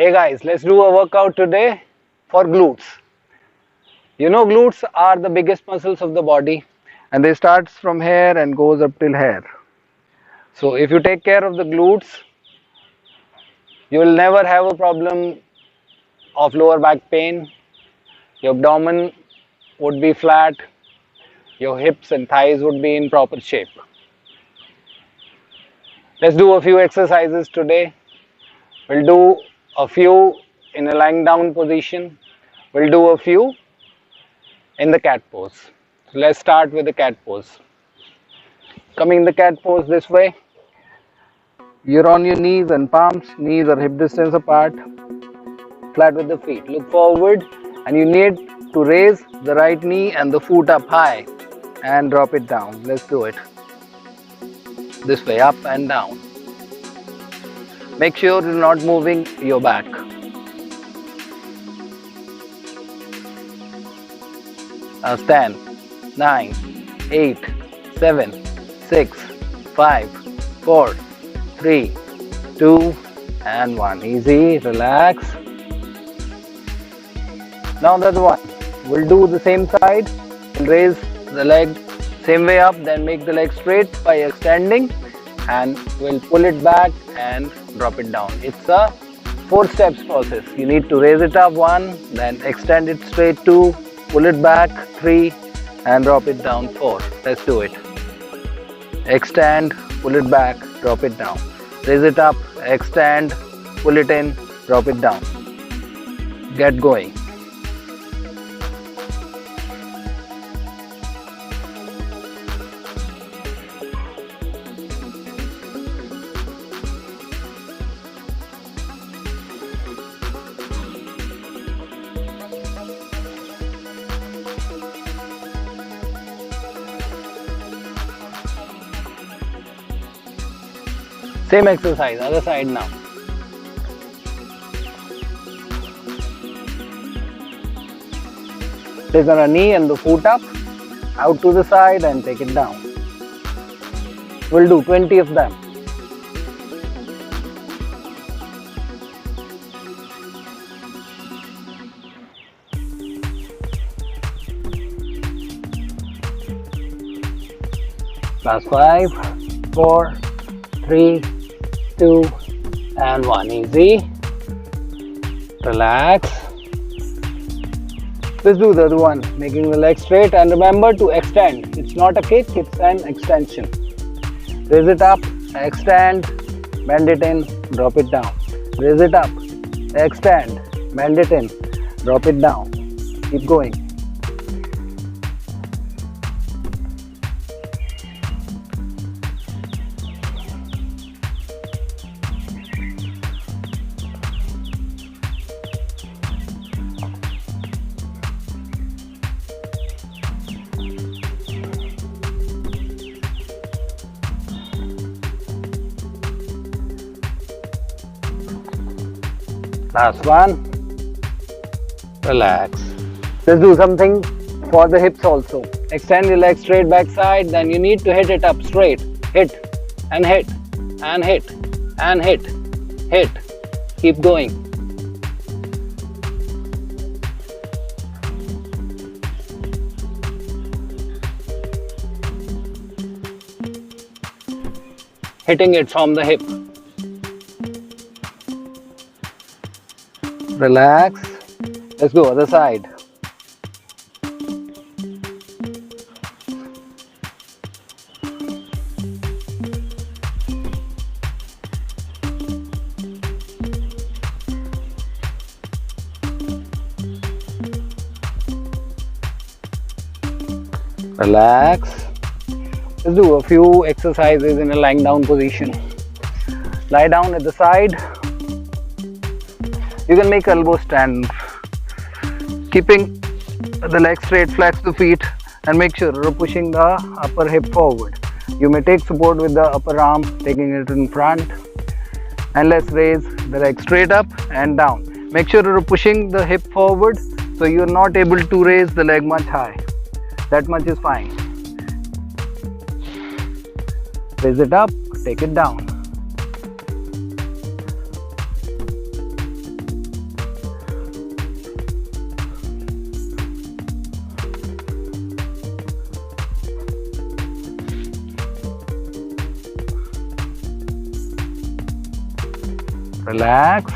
Hey guys, let's do a workout today for glutes. You know, glutes are the biggest muscles of the body and they starts from here and goes up till here. So if you take care of the glutes, you will never have a problem of lower back pain. Your abdomen would be flat, your hips and thighs would be in proper shape. Let's do a few exercises today. We'll do a few in a lying down position. We'll do a few in the cat pose. So let's start with the cat pose. Coming the cat pose this way. You're on your knees and palms. Knees are hip distance apart. Flat with the feet. Look forward and you need to raise the right knee and the foot up high and drop it down. Let's do it. This way, up and down. Make sure you're not moving your back. Now stand. 9, 8, 7, 6, 5, 4, 3, 2 and 1. Easy, relax. Now the other one. We'll do the same side. We'll raise the leg same way up, then make the leg straight by extending and we'll pull it back and drop it down. It's a 4 steps process. You need to raise it up 1, then extend it straight 2, pull it back 3 and drop it down 4. Let's do it. Extend, pull it back, drop it down. Raise it up, extend, pull it in, drop it down. Get going. Same exercise, other side now. Take on a knee and the foot up, out to the side and take it down. We'll do 20 of them. Last 5, 4, 3, 2 and 1. Easy. Relax. Let's do the other one. Making the leg straight and remember to extend. It's not a kick, it's an extension. Raise it up, extend, bend it in, drop it down. Raise it up, extend, bend it in, drop it down. Keep going. Last one. Relax. Let's do something for the hips also. Extend your leg straight back side, then you need to hit it up straight. Hit and hit and hit and hit. Hit. Keep going. Hitting it from the hip. Relax. Let's go other side. Relax. Let's do a few exercises in a lying down position. Lie down at the side. You can make elbow stand. Keeping the leg straight, flex the feet and make sure you're pushing the upper hip forward. You may take support with the upper arm, taking it in front. And let's raise the leg straight up and down. Make sure you're pushing the hip forward so you're not able to raise the leg much high. That much is fine. Raise it up, take it down. Relax.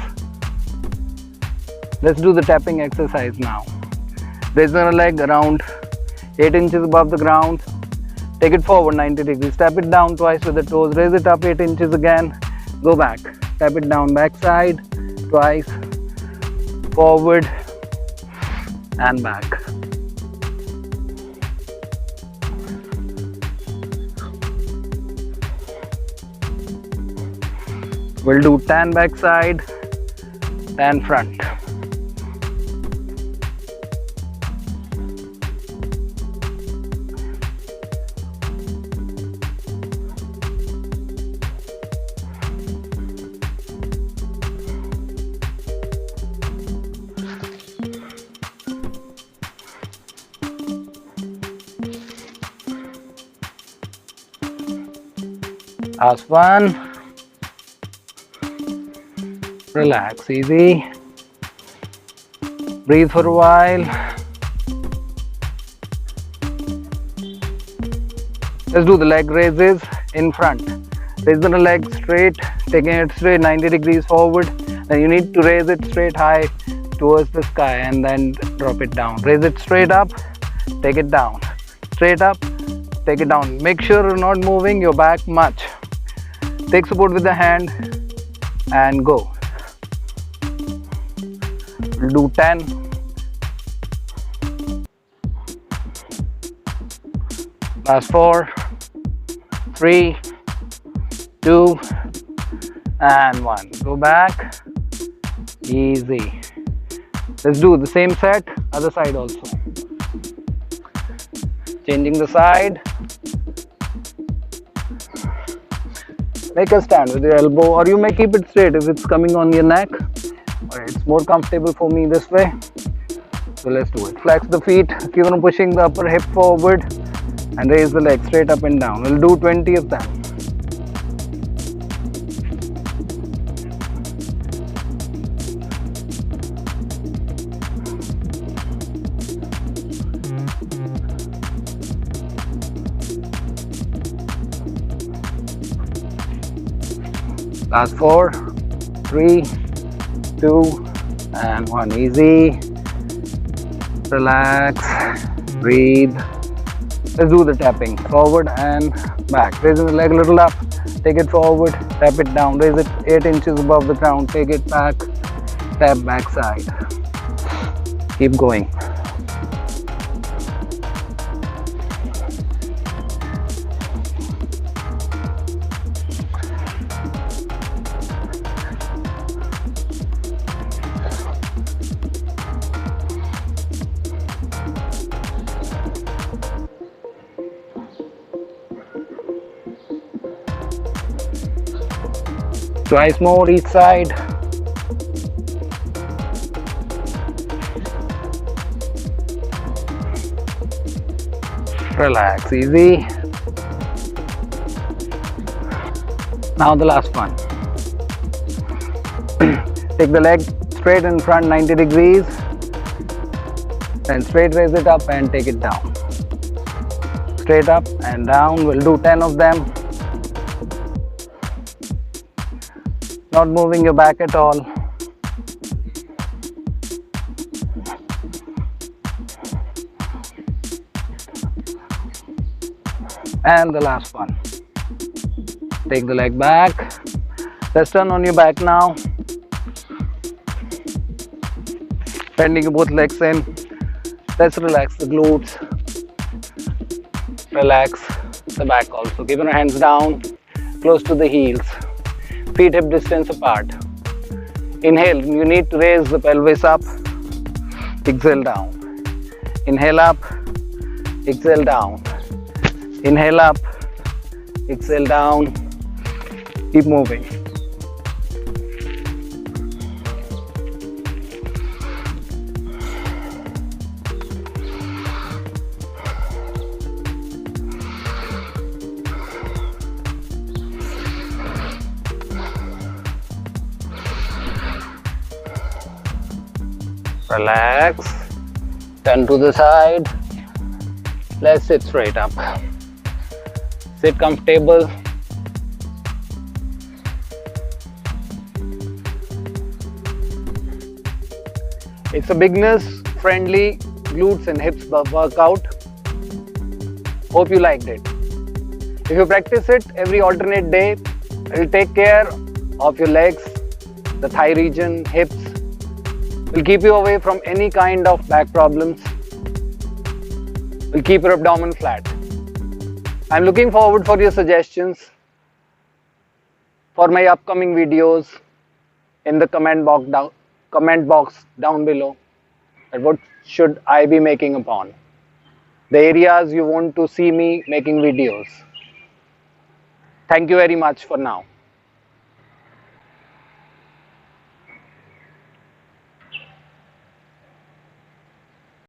Let's do the tapping exercise now. Raise the leg around 8 inches above the ground. Take it forward 90 degrees. Tap it down twice with the toes. Raise it up 8 inches again. Go back. Tap it down back side twice. Forward and back. We'll do 10 back side, 10 front. Last one. Relax, easy. Breathe for a while. Let's do the leg raises in front. Raise the leg straight, taking it straight 90 degrees forward. Then you need to raise it straight high towards the sky and then drop it down. Raise it straight up, take it down. Straight up, take it down. Make sure you're not moving your back much. Take support with the hand and go. We'll do 10. Last 4, 3, 2, and 1. Go back. Easy. Let's do the same set, other side also. Changing the side. Make a stand with your elbow, or you may keep it straight if it's coming on your neck. Or it's more comfortable for me this way. So let's do it. Flex the feet, keep on pushing the upper hip forward and raise the leg straight up and down. We'll do 20 of them. Last 4, 3, 2, and 1. Easy. Relax. Breathe. Let's do the tapping. Forward and back. Raising the leg a little up. Take it forward. Tap it down. Raise it 8 inches above the ground. Take it back. Tap back side. Keep going. Twice more each side. Relax, easy. Now the last one. Take the leg straight in front 90 degrees. Then straight raise it up and take it down. Straight up and down. We'll do 10 of them. Not moving your back at all. And the last one. Take the leg back. Let's turn on your back now. Bending both legs in. Let's relax the glutes. Relax the back also. Keep your hands down, close to the heels. Feet hip distance apart. Inhale, you need to raise the pelvis up. Exhale down. Inhale up. Exhale down. Inhale up. Exhale down. Keep moving. Relax, turn to the side. Let's sit straight up. Sit comfortable. It's a beginners friendly glutes and hips workout. Hope you liked it. If you practice it every alternate day, it will take care of your legs, the thigh region, hips. It will keep you away from any kind of back problems. It will keep your abdomen flat. I'm looking forward for your suggestions for my upcoming videos in the comment box down below. And what should I be making upon? The areas you want to see me making videos. Thank you very much for now.